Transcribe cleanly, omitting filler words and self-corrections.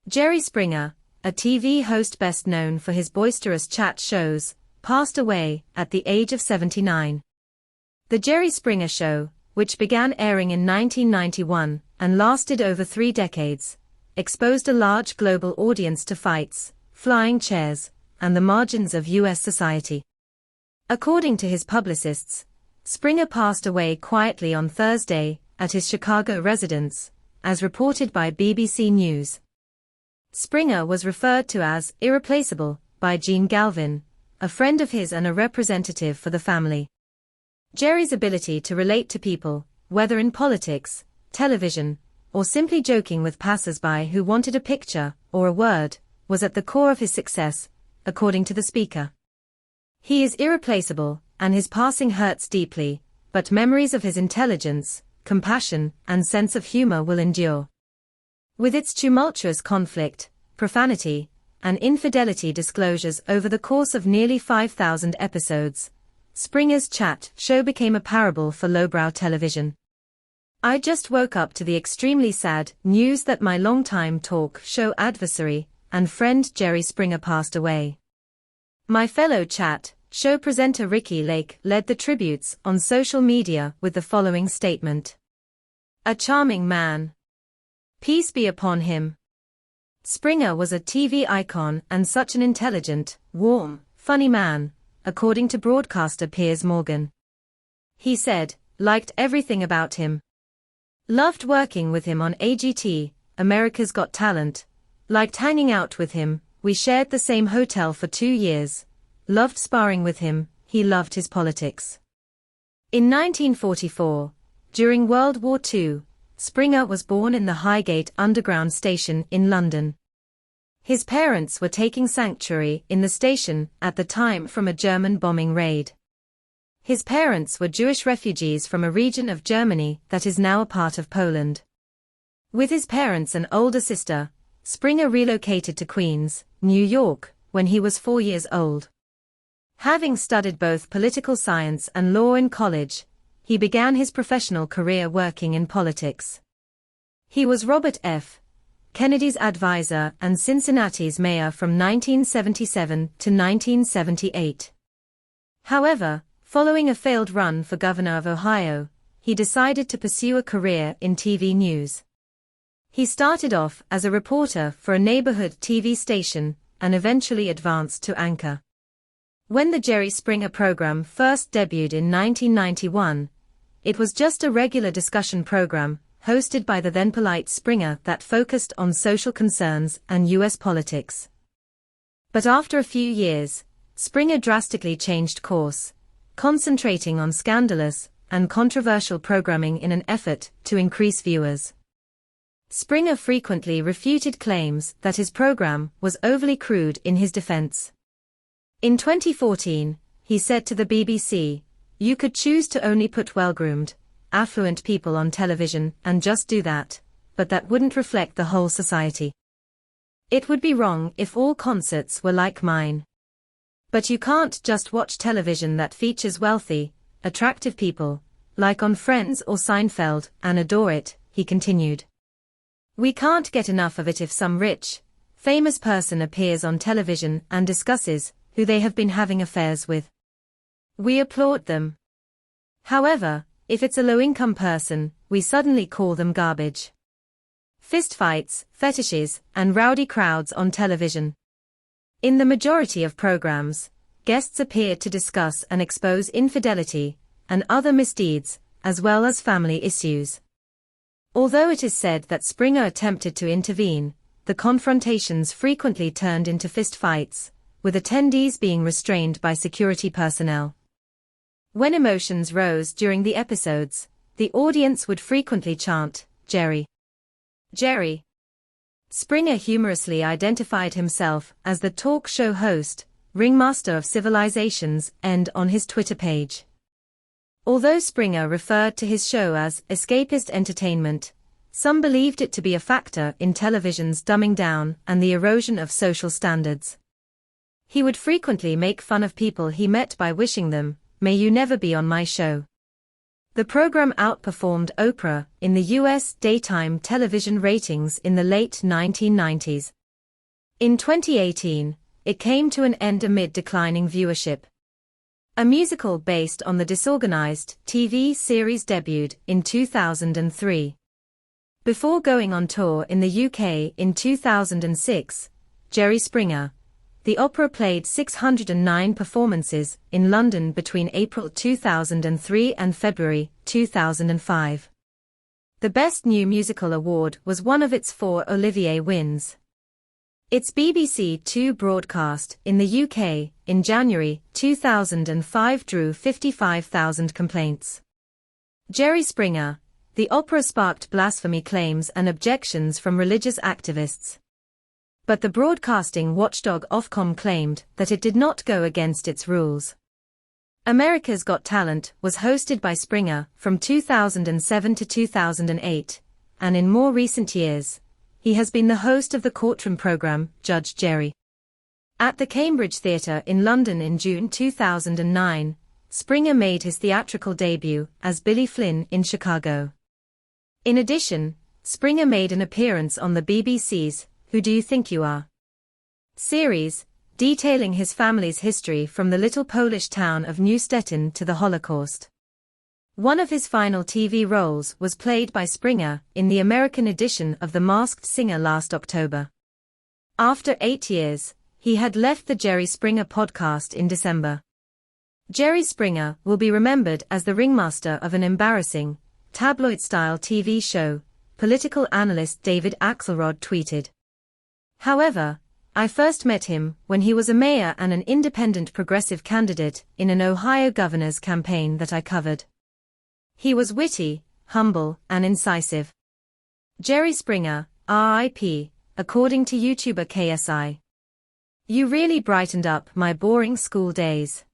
Jerry Springer, a TV host best known for his boisterous chat shows, passed away at the age of 79. The Jerry Springer Show, which began airing in 1991 and lasted over 3 decades, exposed a large global audience to fights, flying chairs, and the margins of U.S. society. According to his publicists, Springer passed away quietly on Thursday at his Chicago residence, as reported by BBC News. Springer was referred to as irreplaceable by Gene Galvin, a friend of his and a representative for the family. Jerry's ability to relate to people, whether in politics, television, or simply joking with passers-by who wanted a picture or a word, was at the core of his success, according to the speaker. He is irreplaceable, and his passing hurts deeply, but memories of his intelligence, compassion, and sense of humor will endure. With its tumultuous conflict, profanity, and infidelity disclosures over the course of nearly 5,000 episodes, Springer's chat show became a parable for lowbrow television. "I just woke up to the extremely sad news that my longtime talk show adversary and friend Jerry Springer passed away. My fellow chat show presenter Ricky Lake led the tributes on social media with the following statement. A charming man. Peace be upon him. Springer was a TV icon and such an intelligent, warm, funny man, according to broadcaster Piers Morgan. He said, liked everything about him. Loved working with him on AGT, America's Got Talent. Liked hanging out with him, we shared the same hotel for 2 years. Loved sparring with him, he loved his politics." In 1944, during World War II, Springer was born in the Highgate Underground Station in London. His parents were taking sanctuary in the station at the time from a German bombing raid. His parents were Jewish refugees from a region of Germany that is now a part of Poland. With his parents and older sister, Springer relocated to Queens, New York, when he was 4 years old. Having studied both political science and law in college, he began his professional career working in politics. He was Robert F. Kennedy's advisor and Cincinnati's mayor from 1977 to 1978. However, following a failed run for governor of Ohio, he decided to pursue a career in TV news. He started off as a reporter for a neighborhood TV station and eventually advanced to anchor. When the Jerry Springer program first debuted in 1991, it was just a regular discussion program, hosted by the then polite Springer that focused on social concerns and U.S. politics. But after a few years, Springer drastically changed course, concentrating on scandalous and controversial programming in an effort to increase viewers. Springer frequently refuted claims that his program was overly crude in his defense. In 2014, he said to the BBC, "You could choose to only put well-groomed, affluent people on television and just do that, but that wouldn't reflect the whole society. It would be wrong if all concerts were like mine. But you can't just watch television that features wealthy, attractive people, like on Friends or Seinfeld, and adore it," he continued. "We can't get enough of it if some rich, famous person appears on television and discusses who they have been having affairs with. We applaud them. However, if it's a low-income person, we suddenly call them garbage. Fistfights, fetishes, and rowdy crowds on television. In the majority of programs, guests appear to discuss and expose infidelity and other misdeeds, as well as family issues. Although it is said that Springer attempted to intervene, the confrontations frequently turned into fistfights, with attendees being restrained by security personnel. When emotions rose during the episodes, the audience would frequently chant, "Jerry! Jerry!" Springer humorously identified himself as the talk show host, ringmaster of Civilization's End on his Twitter page. Although Springer referred to his show as escapist entertainment, some believed it to be a factor in television's dumbing down and the erosion of social standards. He would frequently make fun of people he met by wishing them, "May you never be on my show." The program outperformed Oprah in the U.S. daytime television ratings in the late 1990s. In 2018, it came to an end amid declining viewership. A musical based on the Disorganized TV series debuted in 2003. Before going on tour in the UK in 2006, Jerry Springer, the opera played 609 performances in London between April 2003 and February 2005. The Best New Musical Award was one of its 4 Olivier wins. Its BBC Two broadcast in the UK in January 2005 drew 55,000 complaints. Jerry Springer, the opera sparked blasphemy claims and objections from religious activists. But the broadcasting watchdog Ofcom claimed that it did not go against its rules. America's Got Talent was hosted by Springer from 2007 to 2008, and in more recent years, he has been the host of the courtroom program, Judge Jerry. At the Cambridge Theatre in London in June 2009, Springer made his theatrical debut as Billy Flynn in Chicago. In addition, Springer made an appearance on the BBC's Who Do You Think You Are? Series, detailing his family's history from the little Polish town of New Stettin to the Holocaust. One of his final TV roles was played by Springer in the American edition of The Masked Singer last October. After 8 years, he had left the Jerry Springer podcast in December. Jerry Springer will be remembered as the ringmaster of an embarrassing, tabloid-style TV show, political analyst David Axelrod tweeted. However, I first met him when he was a mayor and an independent progressive candidate in an Ohio governor's campaign that I covered. He was witty, humble, and incisive. Jerry Springer, R.I.P., according to YouTuber KSI. You really brightened up my boring school days.